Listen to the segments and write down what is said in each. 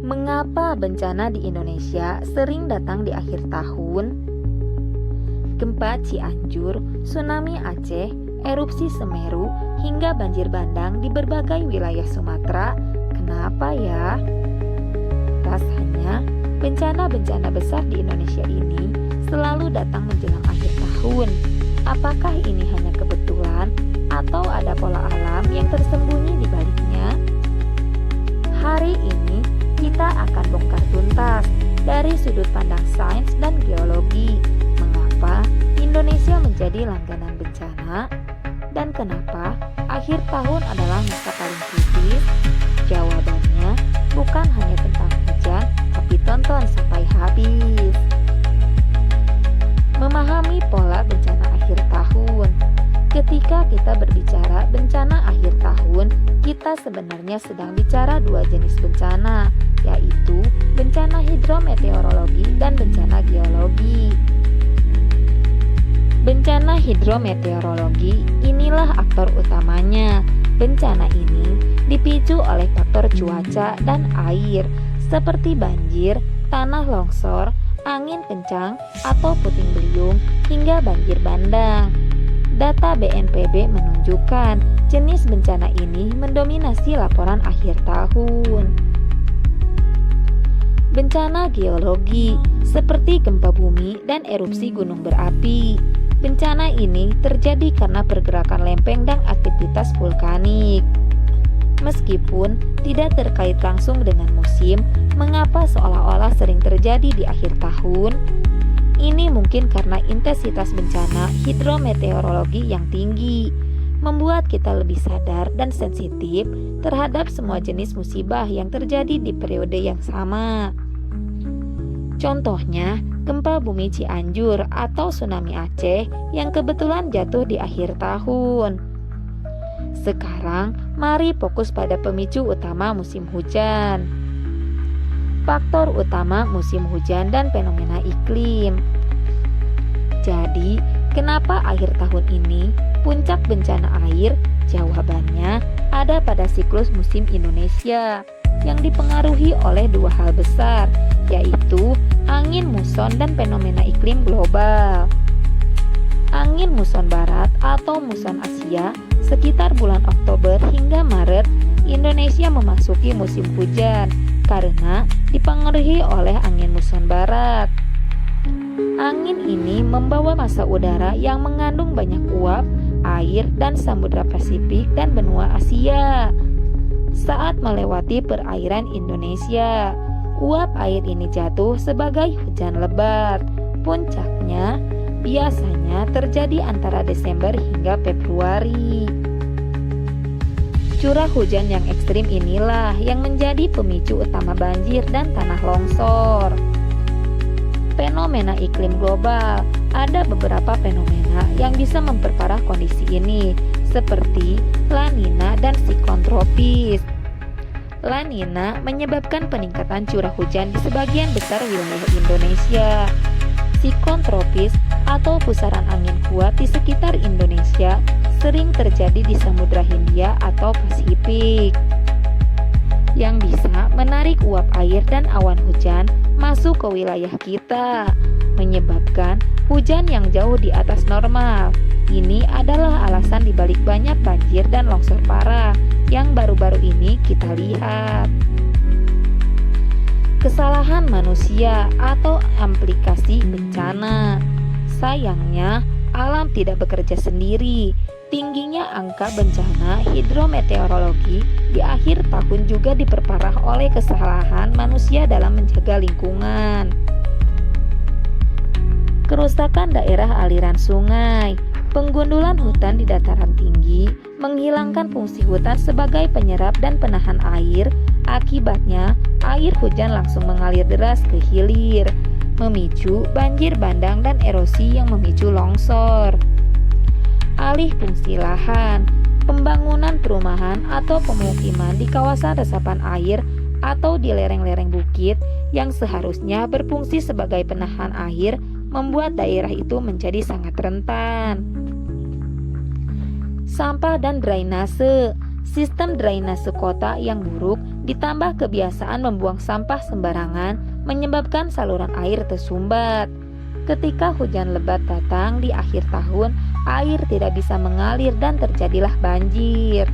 Mengapa bencana di Indonesia sering datang di akhir tahun? Gempa Cianjur, tsunami Aceh, erupsi Semeru, hingga banjir bandang di berbagai wilayah Sumatera. Kenapa ya? Rasanya bencana-bencana besar di Indonesia ini selalu datang menjelang akhir tahun. Apakah ini hanya kebetulan atau ada pola alam yang tersembunyi di baliknya? Hari ini kita akan bongkar tuntas dari sudut pandang sains dan geologi mengapa Indonesia menjadi langganan bencana dan kenapa akhir tahun adalah masa paling kritis. Jawabannya bukan hanya tentang hujan, tapi tonton sampai habis. Memahami pola bencana akhir tahun. Ketika kita berbicara bencana akhir tahun, kita sebenarnya sedang bicara dua jenis bencana, yaitu bencana hidrometeorologi dan bencana geologi. Bencana hidrometeorologi inilah aktor utamanya. Bencana ini dipicu oleh faktor cuaca dan air, seperti banjir, tanah longsor, angin kencang atau puting beliung, hingga banjir bandang. Data BNPB menunjukkan jenis bencana ini mendominasi laporan akhir tahun. Bencana geologi seperti gempa bumi dan erupsi gunung berapi. Bencana ini terjadi karena pergerakan lempeng dan aktivitas vulkanik. Meskipun tidak terkait langsung dengan musim, mengapa seolah-olah sering terjadi di akhir tahun? Ini mungkin karena intensitas bencana hidrometeorologi yang tinggi, membuat kita lebih sadar dan sensitif terhadap semua jenis musibah yang terjadi di periode yang sama. Contohnya, gempa bumi Cianjur atau tsunami Aceh yang kebetulan jatuh di akhir tahun. Sekarang, mari fokus pada pemicu utama musim hujan. Faktor utama musim hujan dan fenomena iklim. Jadi, kenapa akhir tahun ini puncak bencana air? Jawabannya ada pada siklus musim Indonesia yang dipengaruhi oleh dua hal besar, yaitu angin muson dan fenomena iklim global. Angin muson barat atau muson Asia sekitar bulan Oktober hingga Maret, Indonesia memasuki musim hujan karena dipengaruhi oleh angin muson barat. Angin ini membawa massa udara yang mengandung banyak uap, air, dan samudra Pasifik dan benua Asia. Saat melewati perairan Indonesia, uap air ini jatuh sebagai hujan lebat. Puncaknya biasanya terjadi antara Desember hingga Februari. Curah hujan yang ekstrim inilah yang menjadi pemicu utama banjir dan tanah longsor. Fenomena iklim global. Ada beberapa fenomena yang bisa memperparah kondisi ini, seperti La Nina dan siklon tropis. La Nina menyebabkan peningkatan curah hujan di sebagian besar wilayah Indonesia. Siklon tropis atau pusaran angin kuat di sekitar Indonesia sering terjadi di Samudra Hindia atau Pasifik, yang bisa menarik uap air dan awan hujan masuk ke wilayah kita, menyebabkan hujan yang jauh di atas normal. Ini adalah alasan dibalik banyak banjir dan longsor parah yang baru-baru ini kita lihat. Kesalahan manusia atau implikasi bencana. Sayangnya, alam tidak bekerja sendiri. Tingginya angka bencana hidrometeorologi di akhir tahun juga diperparah oleh kesalahan manusia dalam menjaga lingkungan. Kerusakan daerah aliran sungai, penggundulan hutan di dataran tinggi, menghilangkan fungsi hutan sebagai penyerap dan penahan air. Akibatnya, air hujan langsung mengalir deras ke hilir, memicu banjir bandang dan erosi yang memicu longsor. Alih fungsi lahan, pembangunan perumahan atau pemukiman di kawasan resapan air atau di lereng-lereng bukit yang seharusnya berfungsi sebagai penahan air membuat daerah itu menjadi sangat rentan. Sampah dan drainase. Sistem drainase kota yang buruk Ditambah kebiasaan membuang sampah sembarangan menyebabkan saluran air tersumbat. Ketika hujan lebat datang di akhir tahun, air tidak bisa mengalir dan terjadilah banjir.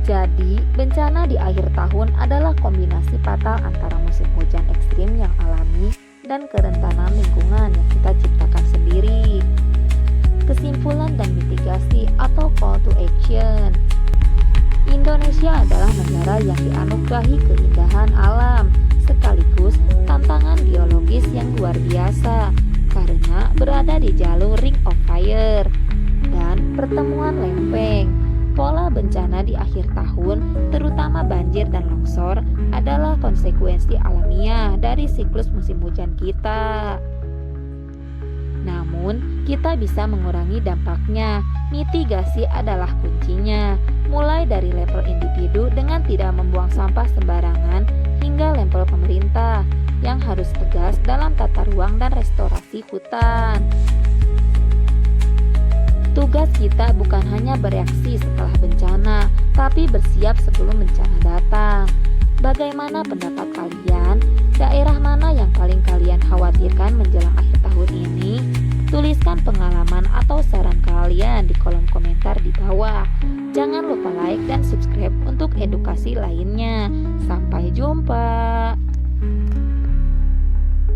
Jadi, bencana di akhir tahun adalah kombinasi fatal antara musim hujan ekstrim yang alami dan kerentanan lingkungan yang kita ciptakan sendiri. Kesimpulan dan mitigasi atau call to action. Indonesia adalah negara yang dianugerahi keindahan alam sekaligus tantangan geologis yang luar biasa karena berada di jalur Ring of Fire dan pertemuan lempeng. Pola bencana di akhir tahun, terutama banjir dan longsor, adalah konsekuensi alamiah dari siklus musim hujan kita. Namun, kita bisa mengurangi dampaknya. Mitigasi adalah kuncinya, mulai dari level individu dengan tidak membuang sampah sembarangan hingga level pemerintah yang harus tegas dalam tata ruang dan restorasi hutan. Tugas kita bukan hanya bereaksi setelah bencana, tapi bersiap sebelum bencana datang. Bagaimana pendapat kalian? Daerah mana yang paling kalian khawatirkan menjelang akhir tahun ini? Tuliskan pengalaman atau saran kalian di kolom komentar di bawah. Jangan lupa like dan subscribe untuk edukasi lainnya. Sampai jumpa.